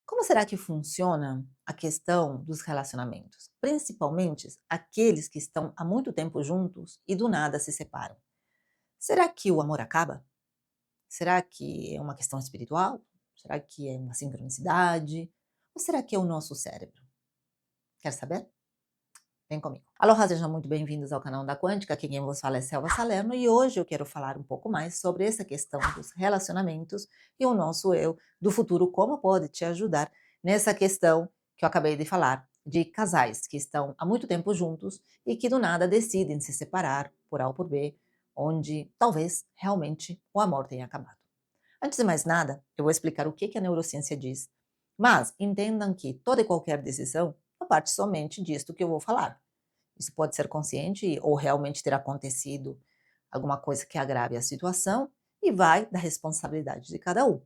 Como será que funciona a questão dos relacionamentos? Principalmente aqueles que estão há muito tempo juntos e do nada se separam. Será que o amor acaba? Será que é uma questão espiritual? Será que é uma sincronicidade? Ou será que é o nosso cérebro? Quer saber? Vem comigo. Aloha, sejam muito bem-vindos ao canal da Quântica. Aqui quem vos fala é Selva Salerno e hoje eu quero falar um pouco mais sobre essa questão dos relacionamentos e o nosso eu do futuro, como pode te ajudar nessa questão que eu acabei de falar, de casais que estão há muito tempo juntos e que do nada decidem se separar por A ou por B, onde talvez realmente o amor tenha acabado. Antes de mais nada, eu vou explicar o que a neurociência diz, mas entendam que toda e qualquer decisão não parte somente disto que eu vou falar. Isso pode ser consciente ou realmente ter acontecido alguma coisa que agrave a situação e vai da responsabilidade de cada um.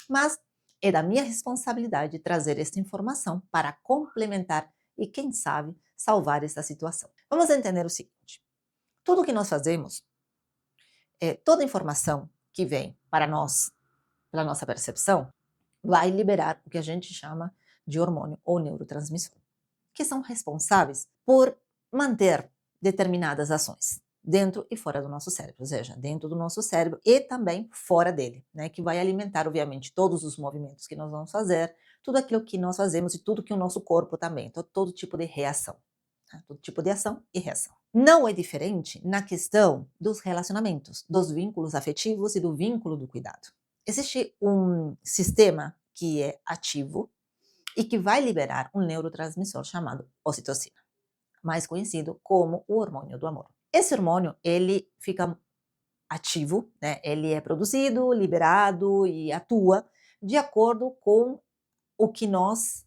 Mas é da minha responsabilidade trazer esta informação para complementar e, quem sabe, salvar essa situação. Vamos entender o seguinte: tudo que nós fazemos, toda informação que vem para nós, pela nossa percepção, vai liberar o que a gente chama de hormônio ou neurotransmissor, que são responsáveis por manter determinadas ações dentro e fora do nosso cérebro, ou seja, dentro do nosso cérebro e também fora dele, né, que vai alimentar, obviamente, todos os movimentos que nós vamos fazer, tudo aquilo que nós fazemos e tudo que o nosso corpo também, todo tipo de reação, tá? Todo tipo de ação e reação. Não é diferente na questão dos relacionamentos, dos vínculos afetivos e do vínculo do cuidado. Existe um sistema que é ativo e que vai liberar um neurotransmissor chamado ocitocina, mais conhecido como o hormônio do amor. Esse hormônio, ele fica ativo, né? Ele é produzido, liberado e atua de acordo com o que nós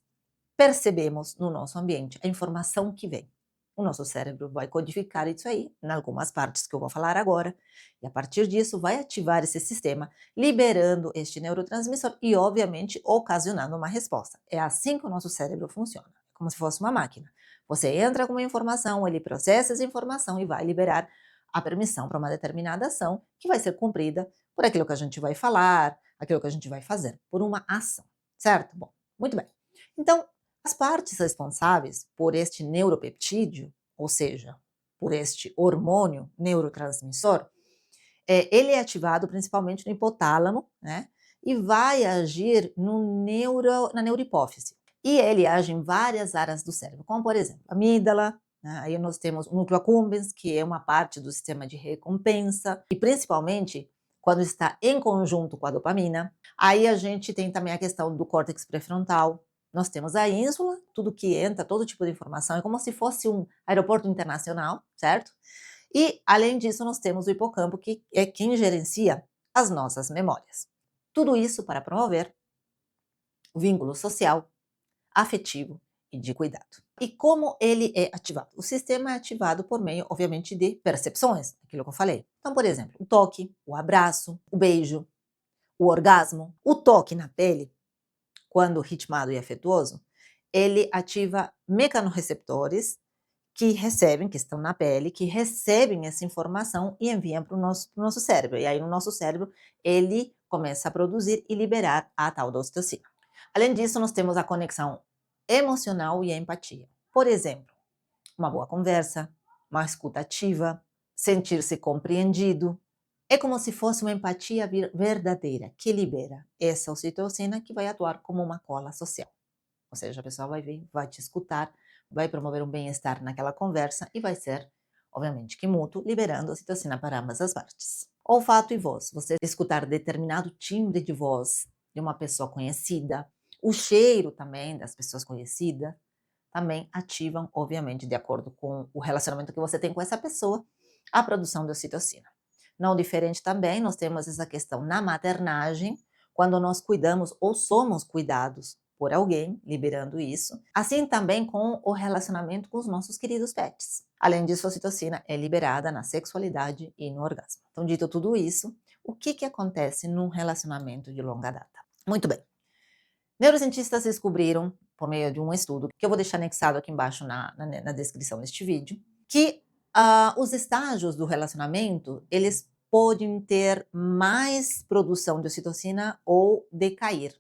percebemos no nosso ambiente, a informação que vem. O nosso cérebro vai codificar isso aí, em algumas partes que eu vou falar agora, e a partir disso vai ativar esse sistema, liberando este neurotransmissor e, obviamente, ocasionando uma resposta. É assim que o nosso cérebro funciona, como se fosse uma máquina. Você entra com uma informação, ele processa essa informação e vai liberar a permissão para uma determinada ação que vai ser cumprida por aquilo que a gente vai falar, aquilo que a gente vai fazer, por uma ação, certo? Bom, muito bem. Então, as partes responsáveis por este neuropeptídeo, ou seja, por este hormônio neurotransmissor, ele é ativado principalmente no hipotálamo, né? E vai agir na neurohipófise. E ele age em várias áreas do cérebro, como por exemplo, a amígdala, né? Aí nós temos o núcleo accumbens, que é uma parte do sistema de recompensa, e principalmente quando está em conjunto com a dopamina. Aí a gente tem também a questão do córtex pré-frontal. Nós temos a ínsula, tudo que entra, todo tipo de informação, é como se fosse um aeroporto internacional, certo? E, além disso, nós temos o hipocampo, que é quem gerencia as nossas memórias. Tudo isso para promover o vínculo social, afetivo e de cuidado. E como ele é ativado? O sistema é ativado por meio, obviamente, de percepções, aquilo que eu falei. Então, por exemplo, o toque, o abraço, o beijo, o orgasmo. O toque na pele, quando ritmado e afetuoso, ele ativa mecanorreceptores que estão na pele, que recebem essa informação e enviam para o nosso cérebro. E aí, no nosso cérebro, ele começa a produzir e liberar a tal da ocitocina. Além disso, nós temos a conexão emocional e a empatia. Por exemplo, uma boa conversa, uma escuta ativa, sentir-se compreendido. É como se fosse uma empatia verdadeira, que libera essa ocitocina que vai atuar como uma cola social. Ou seja, a pessoa vai vir, vai te escutar, vai promover um bem-estar naquela conversa e vai ser, obviamente, que mútuo, liberando a ocitocina para ambas as partes. Olfato e voz. Você escutar determinado timbre de voz de uma pessoa conhecida, o cheiro também das pessoas conhecidas, também ativam, obviamente, de acordo com o relacionamento que você tem com essa pessoa, a produção de ocitocina. Não diferente também, nós temos essa questão na maternagem, quando nós cuidamos ou somos cuidados por alguém, liberando isso. Assim também com o relacionamento com os nossos queridos pets. Além disso, a ocitocina é liberada na sexualidade e no orgasmo. Então, dito tudo isso, o que acontece num relacionamento de longa data? Muito bem. Neurocientistas descobriram, por meio de um estudo, que eu vou deixar anexado aqui embaixo na descrição deste vídeo, que os estágios do relacionamento, eles podem ter mais produção de ocitocina ou decair.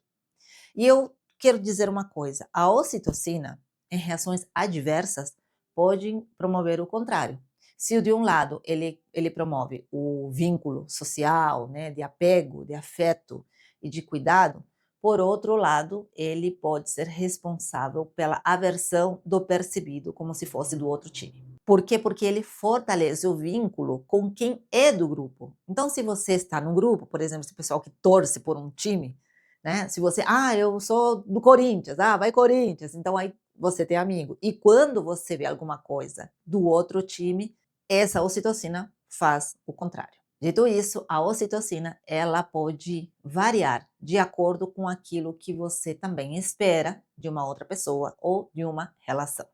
E eu quero dizer uma coisa, a ocitocina, em reações adversas, pode promover o contrário. Se de um lado ele promove o vínculo social, né, de apego, de afeto e de cuidado, por outro lado, ele pode ser responsável pela aversão do percebido, como se fosse do outro time. Por quê? Porque ele fortalece o vínculo com quem é do grupo. Então, se você está no grupo, por exemplo, esse pessoal que torce por um time, né? Se você, eu sou do Corinthians, vai Corinthians, então aí você tem amigo. E quando você vê alguma coisa do outro time, essa ocitocina faz o contrário. Dito isso, a ocitocina, ela pode variar de acordo com aquilo que você também espera de uma outra pessoa ou de uma relação.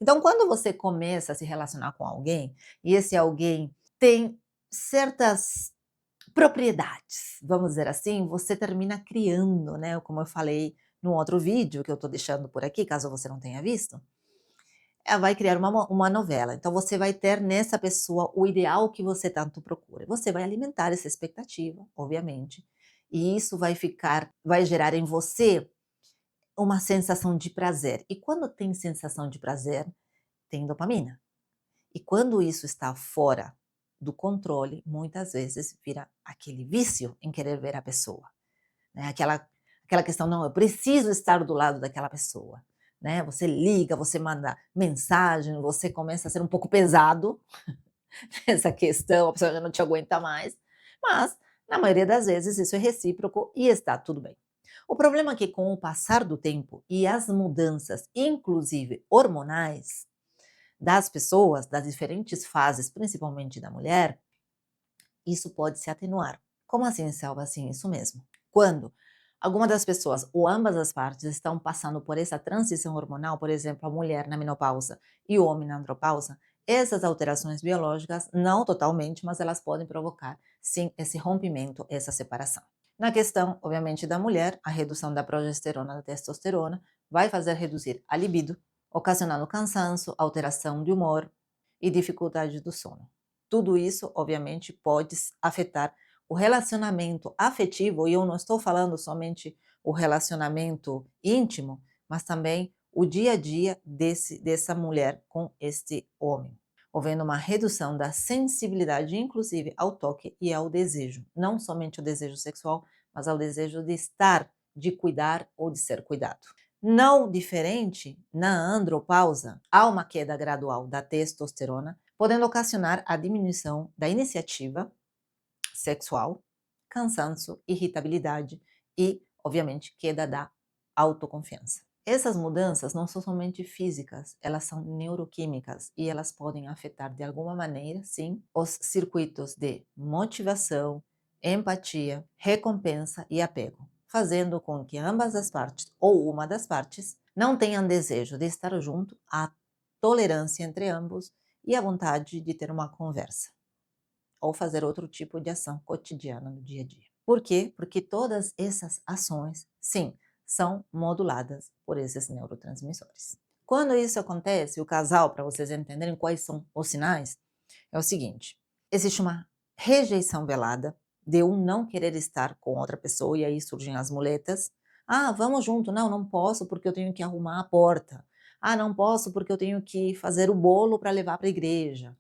Então, quando você começa a se relacionar com alguém e esse alguém tem certas propriedades, vamos dizer assim, você termina criando, né? Como eu falei no outro vídeo que eu estou deixando por aqui, caso você não tenha visto, ela vai criar uma novela. Então, você vai ter nessa pessoa o ideal que você tanto procura. Você vai alimentar essa expectativa, obviamente, e isso vai gerar em você uma sensação de prazer. E quando tem sensação de prazer, tem dopamina. E quando isso está fora do controle, muitas vezes vira aquele vício em querer ver a pessoa, né? Aquela questão, não, eu preciso estar do lado daquela pessoa, né? Você liga, você manda mensagem, você começa a ser um pouco pesado nessa questão, a pessoa já não te aguenta mais, mas na maioria das vezes isso é recíproco e está tudo bem. O problema é que com o passar do tempo e as mudanças, inclusive hormonais, das pessoas, das diferentes fases, principalmente da mulher, isso pode se atenuar. Como assim, Selva? Assim, isso mesmo. Quando alguma das pessoas ou ambas as partes estão passando por essa transição hormonal, por exemplo, a mulher na menopausa e o homem na andropausa, essas alterações biológicas, não totalmente, mas elas podem provocar, sim, esse rompimento, essa separação. Na questão, obviamente, da mulher, a redução da progesterona e da testosterona vai fazer reduzir a libido, ocasionando cansaço, alteração de humor e dificuldade do sono. Tudo isso, obviamente, pode afetar o relacionamento afetivo, e eu não estou falando somente o relacionamento íntimo, mas também o dia a dia dessa mulher com este homem, havendo uma redução da sensibilidade, inclusive ao toque e ao desejo, não somente o desejo sexual, mas ao desejo de estar, de cuidar ou de ser cuidado. Não diferente, na andropausa, há uma queda gradual da testosterona, podendo ocasionar a diminuição da iniciativa sexual, cansaço, irritabilidade e, obviamente, queda da autoconfiança. Essas mudanças não são somente físicas, elas são neuroquímicas e elas podem afetar de alguma maneira, sim, os circuitos de motivação, empatia, recompensa e apego, fazendo com que ambas as partes ou uma das partes não tenham desejo de estar junto, a tolerância entre ambos e a vontade de ter uma conversa ou fazer outro tipo de ação cotidiana no dia a dia. Por quê? Porque todas essas ações, sim, são moduladas por esses neurotransmissores. Quando isso acontece, o casal, para vocês entenderem quais são os sinais, é o seguinte: existe uma rejeição velada de um não querer estar com outra pessoa, e aí surgem as muletas. Vamos junto. Não, não posso porque eu tenho que arrumar a porta. Não posso porque eu tenho que fazer o bolo para levar para a igreja.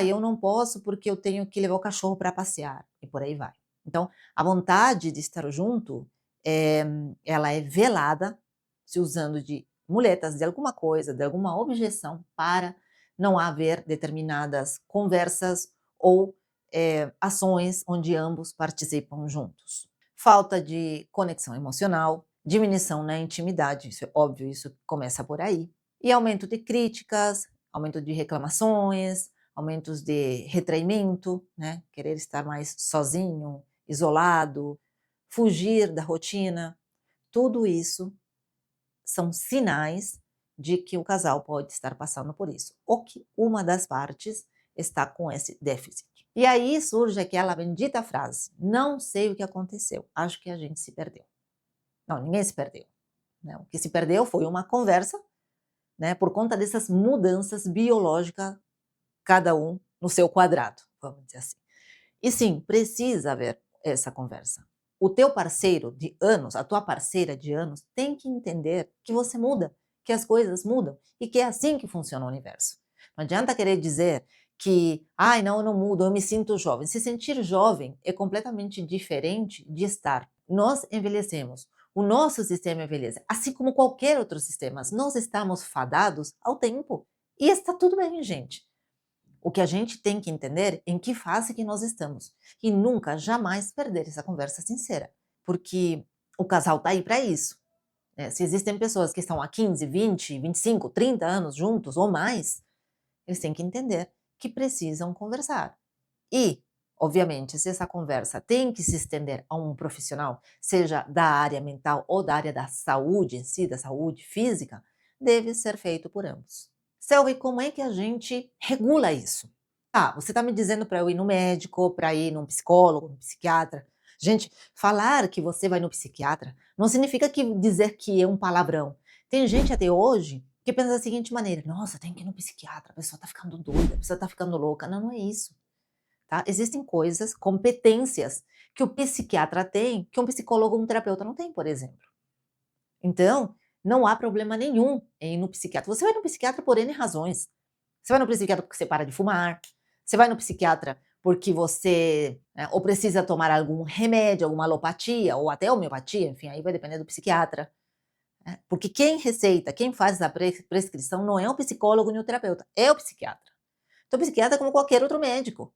Eu não posso porque eu tenho que levar o cachorro para passear. E por aí vai. Então, a vontade de estar junto, ela é velada, se usando de muletas, de alguma coisa, de alguma objeção para não haver determinadas conversas ou ações onde ambos participam juntos. Falta de conexão emocional, diminuição na intimidade, isso é óbvio, isso começa por aí. E aumento de críticas, aumento de reclamações, aumentos de retraimento, né? Querer estar mais sozinho, isolado, fugir da rotina. Tudo isso são sinais de que o casal pode estar passando por isso, ou que uma das partes está com esse déficit. E aí surge aquela bendita frase: não sei o que aconteceu, acho que a gente se perdeu. Não, ninguém se perdeu, né? O que se perdeu foi uma conversa, né, por conta dessas mudanças biológicas, cada um no seu quadrado, vamos dizer assim. E sim, precisa haver essa conversa. o teu parceiro de anos, a tua parceira de anos, tem que entender que você muda, que as coisas mudam e que é assim que funciona o universo. Não adianta querer dizer que, ai, não, eu não mudo, eu me sinto jovem. Se sentir jovem é completamente diferente de estar. Nós envelhecemos, o nosso sistema envelhece, assim como qualquer outro sistema. Nós estamos fadados ao tempo e está tudo bem, gente. O que a gente tem que entender é em que fase que nós estamos e nunca, jamais perder essa conversa sincera, porque o casal está aí para isso, né? Se existem pessoas que estão há 15, 20, 25, 30 anos juntos ou mais, eles têm que entender que precisam conversar. E, obviamente, se essa conversa tem que se estender a um profissional, seja da área mental ou da área da saúde em si, da saúde física, deve ser feito por ambos. Selvi, como é que a gente regula isso? Ah, você está me dizendo para eu ir no médico, para ir num psicólogo, num psiquiatra. Gente, falar que você vai no psiquiatra não significa que dizer que é um palavrão. Tem gente até hoje que pensa da seguinte maneira: nossa, tem que ir no psiquiatra, a pessoa está ficando doida, a pessoa está ficando louca. Não, não é isso. Tá? Existem coisas, competências que o psiquiatra tem, que um psicólogo ou um terapeuta não tem, por exemplo. Então, não há problema nenhum em ir no psiquiatra. Você vai no psiquiatra por N razões. Você vai no psiquiatra porque você para de fumar, você vai no psiquiatra porque você ou precisa tomar algum remédio, alguma alopatia, ou até homeopatia, enfim, aí vai depender do psiquiatra. Né? Porque quem receita, quem faz a prescrição não é o psicólogo nem o terapeuta, é o psiquiatra. Então, o psiquiatra é como qualquer outro médico.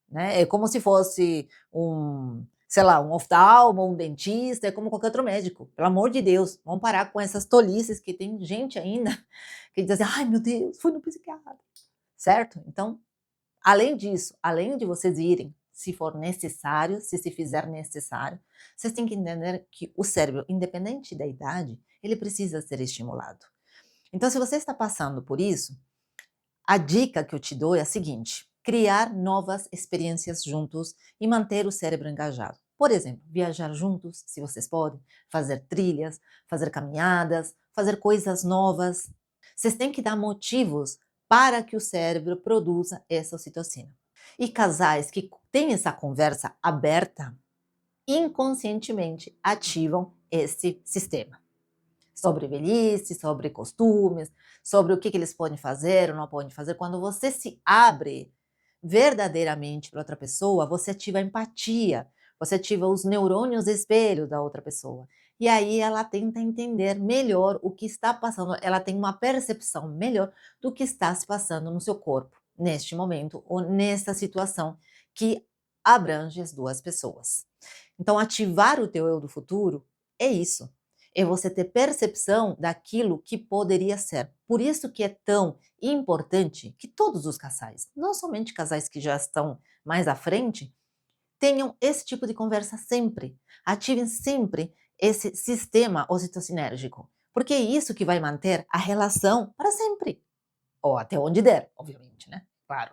Né? É como se fosse um, sei lá, um oftalmo, um dentista, é como qualquer outro médico. Pelo amor de Deus, vamos parar com essas tolices que tem gente ainda que diz assim, ai meu Deus, fui no psiquiatra, certo? Então, além disso, além de vocês irem, se for necessário, se fizer necessário, vocês têm que entender que o cérebro, independente da idade, ele precisa ser estimulado. Então, se você está passando por isso, a dica que eu te dou é a seguinte: criar novas experiências juntos e manter o cérebro engajado. Por exemplo, viajar juntos, se vocês podem, fazer trilhas, fazer caminhadas, fazer coisas novas. Vocês têm que dar motivos para que o cérebro produza essa ocitocina. E casais que têm essa conversa aberta, inconscientemente ativam esse sistema sobre velhice, sobre costumes, sobre o que eles podem fazer ou não podem fazer. Quando você se abre verdadeiramente para outra pessoa, você ativa a empatia, você ativa os neurônios espelho da outra pessoa. E aí ela tenta entender melhor o que está passando, ela tem uma percepção melhor do que está se passando no seu corpo, neste momento ou nesta situação que abrange as duas pessoas. Então, ativar o teu eu do futuro é isso. É você ter percepção daquilo que poderia ser. Por isso que é tão importante que todos os casais, não somente casais que já estão mais à frente, tenham esse tipo de conversa sempre. Ativem sempre esse sistema ocitocinérgico. Porque é isso que vai manter a relação para sempre. Ou até onde der, obviamente, né? Claro.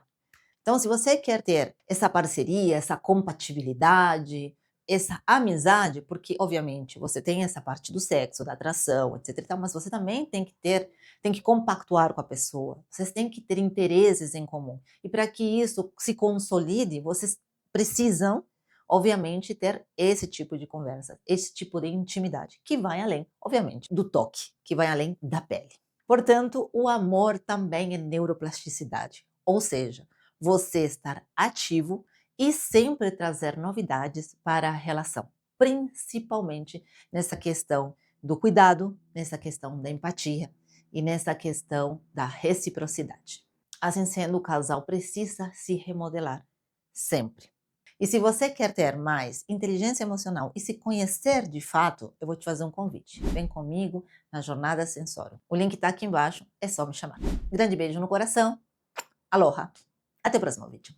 Então, se você quer ter essa parceria, essa compatibilidade, essa amizade, porque obviamente você tem essa parte do sexo, da atração, etc e tal, mas você também tem que compactuar com a pessoa. Vocês têm que ter interesses em comum. E para que isso se consolide, vocês precisam, obviamente, ter esse tipo de conversa, esse tipo de intimidade, que vai além, obviamente, do toque, que vai além da pele. Portanto, o amor também é neuroplasticidade, ou seja, você estar ativo e sempre trazer novidades para a relação, principalmente nessa questão do cuidado, nessa questão da empatia e nessa questão da reciprocidade. Assim sendo, o casal precisa se remodelar sempre. E se você quer ter mais inteligência emocional e se conhecer de fato, eu vou te fazer um convite. Vem comigo na Jornada Sensório. O link está aqui embaixo, é só me chamar. Grande beijo no coração. Aloha! Até o próximo vídeo.